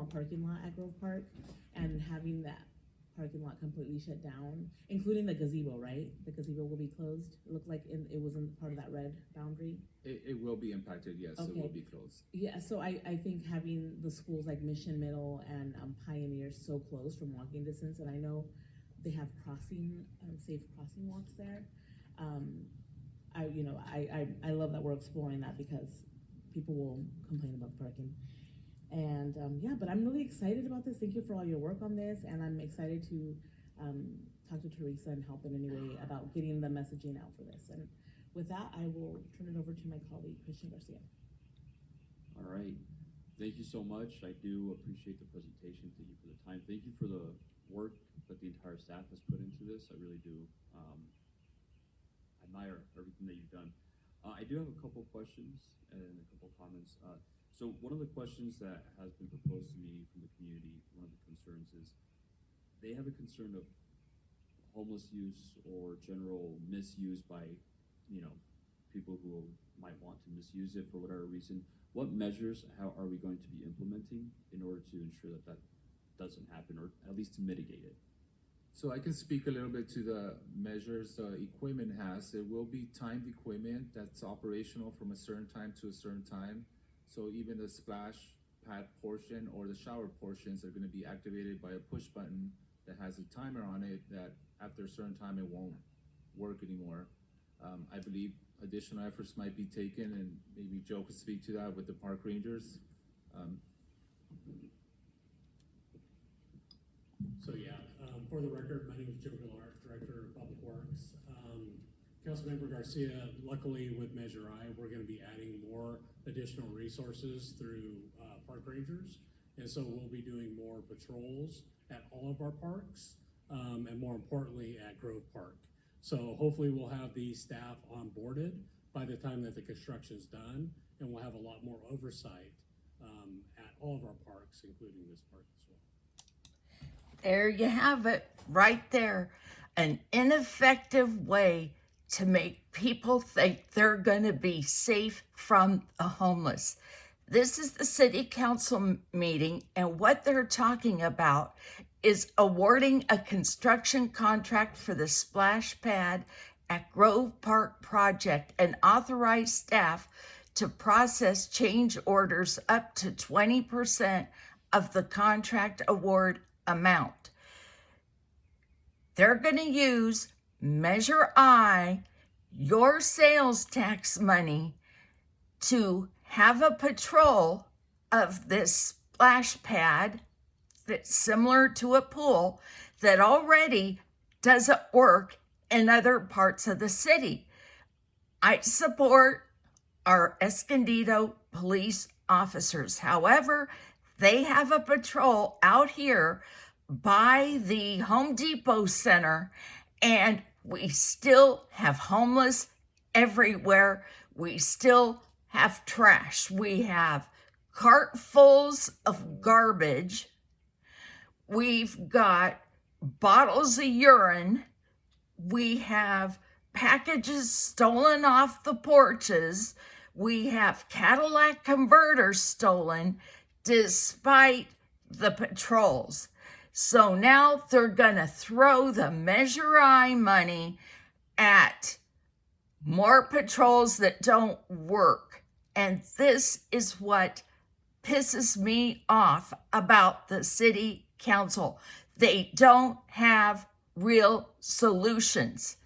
more parking lot at Grove Park, and having that parking lot completely shut down, including the gazebo, right? The gazebo will be closed. It looked like it wasn't part of that red boundary. It will be impacted, yes, Okay. it will be closed. Yeah, so I think having the schools like Mission Middle and Pioneer so close from walking distance, and I know they have safe crossing walks there. I love that we're exploring that because people will complain about the parking. And yeah, but I'm really excited about this. Thank you for all your work on this, and I'm excited to talk to Teresa and help in any way about getting the messaging out for this. And with that, I will turn it over to my colleague, Christian Garcia. All right. Thank you so much. I do appreciate the presentation. Thank you for the time. Thank you for the work that the entire staff has put into this. I really do admire everything that you've done. I do have a couple questions and a couple comments. So one of the questions that has been proposed to me from the community, one of the concerns is they have a concern of homeless use or general misuse by, people who might want to misuse it for whatever reason. What measures are we going to be implementing in order to ensure that that doesn't happen, or at least to mitigate it? So I can speak a little bit to the measures the equipment has. It will be timed equipment that's operational from a certain time to a certain time. So even the splash pad portion or the shower portions are going to be activated by a push button that has a timer on it that after a certain time it won't work anymore. I believe additional efforts might be taken, and maybe Joe could speak to that with the park rangers. For the record, my name is Joe Garcia, Director of Public Works. Councilmember Garcia, luckily with Measure I, we're going to be adding more additional resources through park rangers. And so we'll be doing more patrols at all of our parks, and more importantly at Grove Park. So hopefully we'll have the staff onboarded by the time that the construction's done, and we'll have a lot more oversight at all of our parks, including this park as well. There you have it, right there. An ineffective way to make people think they're going to be safe from the homeless. This is the city council meeting, and what they're talking about is awarding a construction contract for the splash pad at Grove Park project and authorize staff to process change orders up to 20% of the contract award amount. They're going to use Measure I, your sales tax money, to have a patrol of this splash pad that's similar to a pool that already doesn't work in other parts of the city. I support our Escondido police officers. However, they have a patrol out here by the Home Depot Center, and we still have homeless everywhere. We still have trash. We have cartfuls of garbage. We've got bottles of urine. We have packages stolen off the porches. We have Cadillac converters stolen despite the patrols. So now they're going to throw the Measure I money at more patrols that don't work. And this is what pisses me off about the city council. They don't have real solutions.